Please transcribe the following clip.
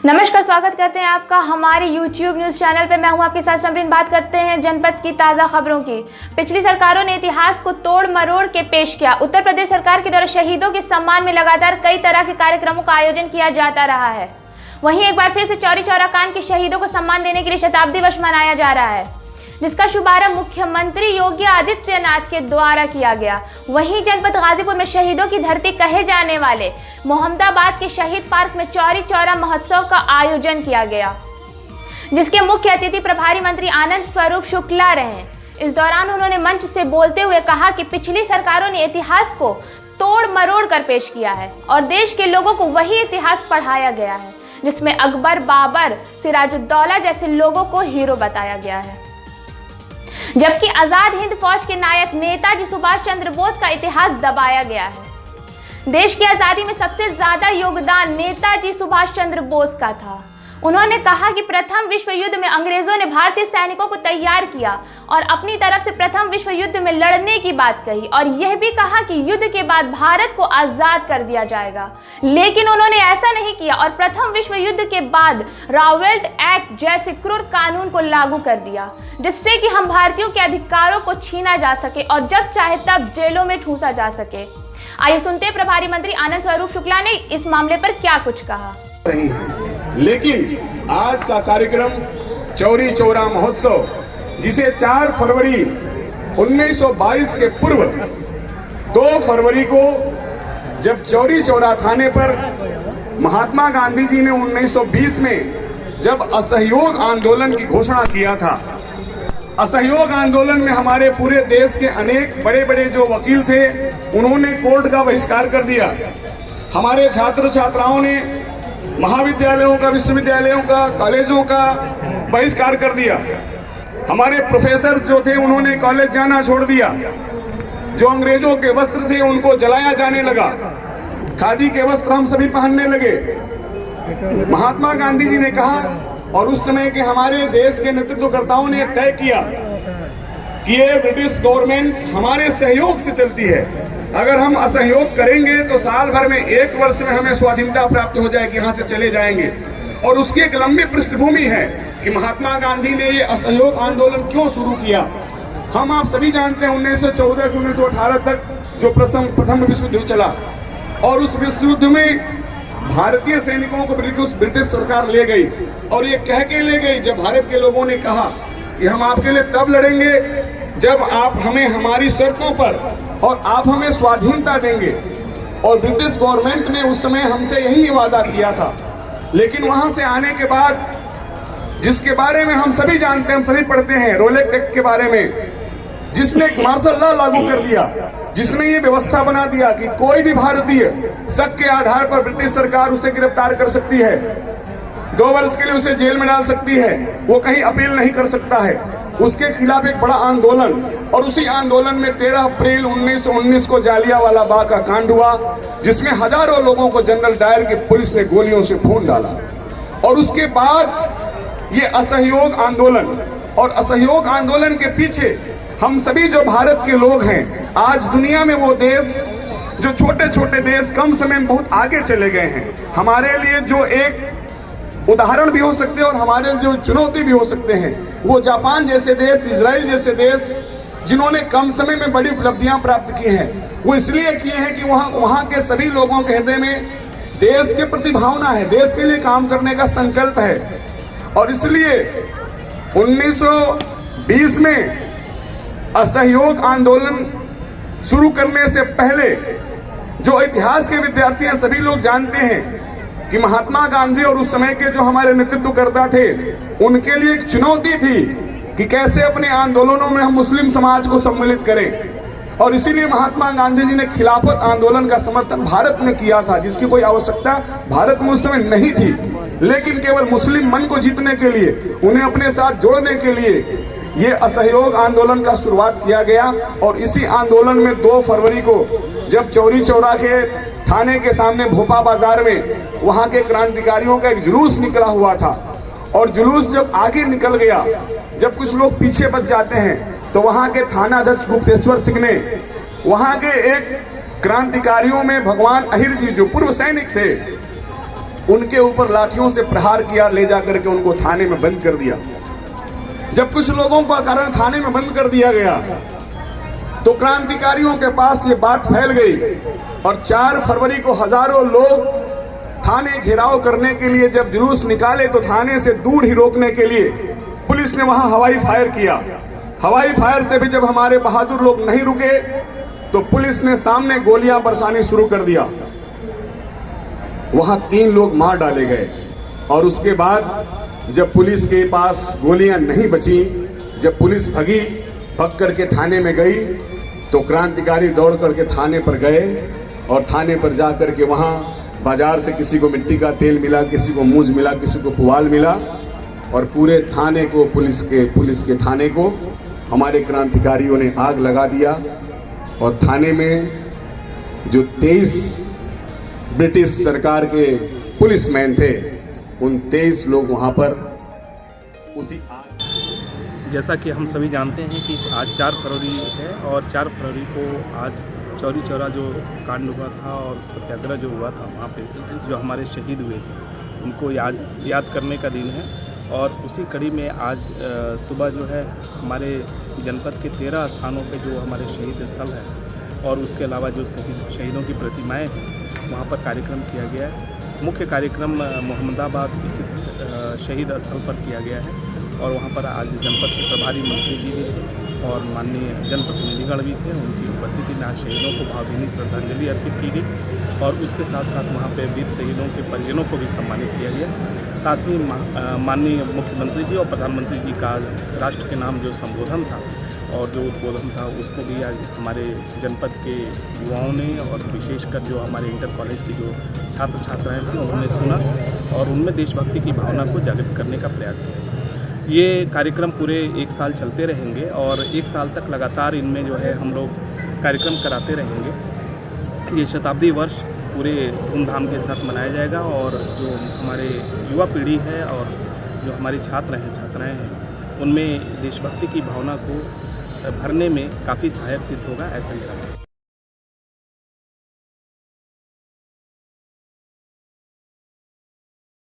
नमस्कार, स्वागत करते हैं आपका हमारे YouTube न्यूज़ चैनल पे। मैं हूं आपके साथ समरीन। बात करते हैं जनपद की ताज़ा खबरों की। पिछली सरकारों ने इतिहास को तोड़ मरोड़ के पेश किया। उत्तर प्रदेश सरकार के द्वारा शहीदों के सम्मान में लगातार कई तरह के कार्यक्रमों का आयोजन किया जाता रहा है। वहीं एक बार फिर से चौरी चौरा कांड के शहीदों को सम्मान देने के लिए शताब्दी वर्ष मनाया जा रहा है, जिसका शुभारंभ मुख्यमंत्री योगी आदित्यनाथ के द्वारा किया गया। वहीं जनपद गाजीपुर में शहीदों की धरती कहे जाने वाले मोहम्मदाबाद के शहीद पार्क में चौरी चौरा महोत्सव का आयोजन किया गया, जिसके मुख्य अतिथि प्रभारी मंत्री आनंद स्वरूप शुक्ला रहे। इस दौरान उन्होंने मंच से बोलते हुए कहा कि पिछली सरकारों ने इतिहास को तोड़ मरोड़ कर पेश किया है और देश के लोगों को वही इतिहास पढ़ाया गया है, जिसमें अकबर, बाबर, सिराजुद्दौला जैसे लोगों को हीरो बताया गया है, जबकि आजाद हिंद फौज के नायक नेताजी सुभाष चंद्र बोस का इतिहास दबाया गया है। देश की आजादी में सबसे ज्यादा योगदान नेताजी सुभाष चंद्र बोस का था। उन्होंने कहा कि प्रथम विश्व युद्ध में अंग्रेजों ने भारतीय सैनिकों को तैयार किया और अपनी तरफ से प्रथम विश्व युद्ध में लड़ने की बात कही और यह भी कहा कि युद्ध के बाद भारत को आजाद कर दिया जाएगा, लेकिन उन्होंने ऐसा नहीं किया और प्रथम विश्व युद्ध के बाद रावेल्ट एक्ट जैसे क्रूर कानून को लागू कर दिया, जिससे कि हम भारतीयों के अधिकारों को छीना जा सके और जब चाहे तब जेलों में ठूसा जा सके। आइए सुनते हैं प्रभारी मंत्री आनंद स्वरूप शुक्ला ने इस मामले पर क्या कुछ कहा। लेकिन आज का कार्यक्रम चौरी चौरा महोत्सव, जिसे 4 फरवरी 1922 के पूर्व 2 फरवरी को जब चौरी चौरा थाने पर महात्मा गांधी जी ने 1920 में जब असहयोग आंदोलन की घोषणा किया था, असहयोग आंदोलन में हमारे पूरे देश के अनेक बड़े बड़े जो वकील थे, उन्होंने कोर्ट का बहिष्कार कर दिया। हमारे छात्र छात्राओं ने महाविद्यालयों का, विश्वविद्यालयों का, कॉलेजों का बहिष्कार कर दिया। हमारे प्रोफेसर जो थे उन्होंने कॉलेज जाना छोड़ दिया। जो अंग्रेजों के वस्त्र थे उनको जलाया जाने लगा। खादी के वस्त्र हम सभी पहनने लगे। महात्मा गांधी जी ने कहा और उस समय के हमारे देश के नेतृत्वकर्ताओं ने तय किया कि ये ब्रिटिश गवर्नमेंट हमारे सहयोग से चलती है। अगर हम असहयोग करेंगे तो साल भर में 1 वर्ष में हमें स्वाधीनता प्राप्त हो जाएगी, यहाँ से चले जाएंगे। और उसकी एक लंबी पृष्ठभूमि है कि महात्मा गांधी ने ये असहयोग आंदोलन क्यों शुरू किया। हम आप सभी जानते हैं 1914 से 1918 तक जो प्रथम विश्व युद्ध चला और उस विश्व युद्ध में भारतीय सैनिकों को ब्रिटिश सरकार ले गई और ये कह के ले गई, जब भारत के लोगों ने कहा कि हम आपके लिए तब लड़ेंगे जब आप हमें हमारी शर्तों पर और आप हमें स्वाधीनता देंगे। और ब्रिटिश गवर्नमेंट ने उस समय हमसे यही वादा किया था। लेकिन वहां से आने के बाद, जिसके बारे में हम सभी जानते हैं, हम सभी पढ़ते हैं, रोलेट एक्ट के बारे में, जिसने मार्शल लॉ लागू कर दिया, जिसने ये व्यवस्था बना दिया कि कोई भी भारतीय शक के आधार पर ब्रिटिश सरकार उसे गिरफ्तार कर सकती है, 2 वर्ष के लिए उसे जेल में डाल सकती है, वो कहीं अपील नहीं कर सकता है। उसके खिलाफ एक बड़ा आंदोलन, और उसी आंदोलन में 13 अप्रैल 1919 को जालियांवाला बाग का कांड हुआ, जिसमें हजारों लोगों को जनरल डायर की पुलिस ने गोलियों से भून डाला। और उसके बाद ये असहयोग आंदोलन, और असहयोग आंदोलन के पीछे हम सभी जो भारत के लोग हैं, आज दुनिया में वो देश जो छोटे छोटे देश कम समय में बहुत आगे चले गए हैं, हमारे लिए जो एक उदाहरण भी हो सकते हैं और हमारे जो चुनौती भी हो सकते हैं, वो जापान जैसे देश, इजराइल जैसे देश, जिन्होंने कम समय में बड़ी उपलब्धियां प्राप्त की हैं। वो इसलिए किए हैं कि वहाँ के सभी लोगों के हृदय में देश के प्रति भावना है, देश के लिए काम करने का संकल्प है। और इसलिए 1920 में असहयोग आंदोलन शुरू करने से पहले जो इतिहास के विद्यार्थी हैं, सभी लोग जानते हैं कि महात्मा गांधी और उस समय के जो हमारे नेतृत्वकर्ता थे, उनके लिए एक चुनौती थी कि कैसे अपने आंदोलनों में हम मुस्लिम समाज को सम्मिलित करें। और इसीलिए महात्मा गांधी जी ने खिलाफत आंदोलन का समर्थन भारत में किया था, जिसकी कोई आवश्यकता भारत में उस समय नहीं थी, लेकिन केवल मुस्लिम मन को जीतने के लिए, उन्हें अपने साथ जोड़ने के लिए ये असहयोग आंदोलन का शुरुआत किया गया। और इसी आंदोलन में 2 फरवरी को जब चौरी चौरा के थाने के सामने भोपा बाजार में वहां के क्रांतिकारियों का एक जुलूस निकला हुआ था, और जुलूस जब आगे निकल गया, जब कुछ लोग पीछे बच जाते हैं, तो वहां के थानाध्यक्ष गुप्तेश्वर सिंह ने वहां के एक क्रांतिकारियों में भगवान अहिर जी, जो पूर्व सैनिक थे, उनके ऊपर लाठियों से प्रहार किया, ले जाकर के उनको थाने में बंद कर दिया। जब कुछ लोगों का कारण थाने में बंद कर दिया गया तो क्रांतिकारियों के पास ये बात फैल गई और 4 फरवरी को हजारों लोग थाने घेराव करने के लिए जब जुलूस निकाले तो थाने से दूर ही रोकने के लिए पुलिस ने वहां हवाई फायर किया। हवाई फायर से भी जब हमारे बहादुर लोग नहीं रुके तो पुलिस ने सामने गोलियां बरसानी शुरू कर दिया। वहां 3 लोग मार डाले गए और उसके बाद जब पुलिस के पास गोलियां नहीं बची, जब पुलिस भग करके थाने में गई तो क्रांतिकारी दौड़ करके थाने पर गए और थाने पर जा करके वहां बाजार से किसी को मिट्टी का तेल मिला, किसी को मूंज मिला, किसी को पुआल मिला और पूरे थाने को पुलिस के थाने को हमारे क्रांतिकारियों ने आग लगा दिया और थाने में जो 23 ब्रिटिश सरकार के पुलिसमैन थे उन 23 लोग वहां पर उसी जैसा कि हम सभी जानते हैं कि आज 4 फरवरी है और 4 फरवरी को आज चौरी चौरा जो कांड हुआ था और सत्याग्रह जो हुआ था वहाँ पे जो हमारे शहीद हुए थे उनको याद करने का दिन है। और उसी कड़ी में आज सुबह जो है हमारे जनपद के 13 स्थानों पे जो हमारे शहीद स्थल है और उसके अलावा जो शहीदों की प्रतिमाएं हैं वहाँ पर कार्यक्रम किया गया है। मुख्य कार्यक्रम मोहम्मदाबाद स्थित शहीद स्थल पर किया गया है और वहाँ पर आज जनपद के प्रभारी मंत्री जी भी थे और माननीय जनप्रतिनिधिगण भी थे। उनकी उपस्थिति में आज शहीदों को भावभीनी श्रद्धांजलि अर्पित की गई और उसके साथ साथ वहाँ पे वीर शहीदों के परिजनों को भी सम्मानित किया गया। साथ ही माननीय मुख्यमंत्री जी और प्रधानमंत्री जी का राष्ट्र के नाम जो संबोधन था और जो उद्बोधन था उसको भी आज हमारे जनपद के युवाओं ने और विशेषकर जो हमारे इंटर कॉलेज की जो छात्र छात्राएँ थी उन्होंने सुना और उनमें देशभक्ति की भावना को जागृत करने का प्रयास किया। ये कार्यक्रम पूरे 1 साल चलते रहेंगे और 1 साल तक लगातार इनमें जो है हम लोग कार्यक्रम कराते रहेंगे। ये शताब्दी वर्ष पूरे धूमधाम के साथ मनाया जाएगा और जो हमारे युवा पीढ़ी है और जो हमारे छात्र हैं छात्राएं हैं उनमें देशभक्ति की भावना को भरने में काफ़ी सहायक सिद्ध होगा ऐसा ही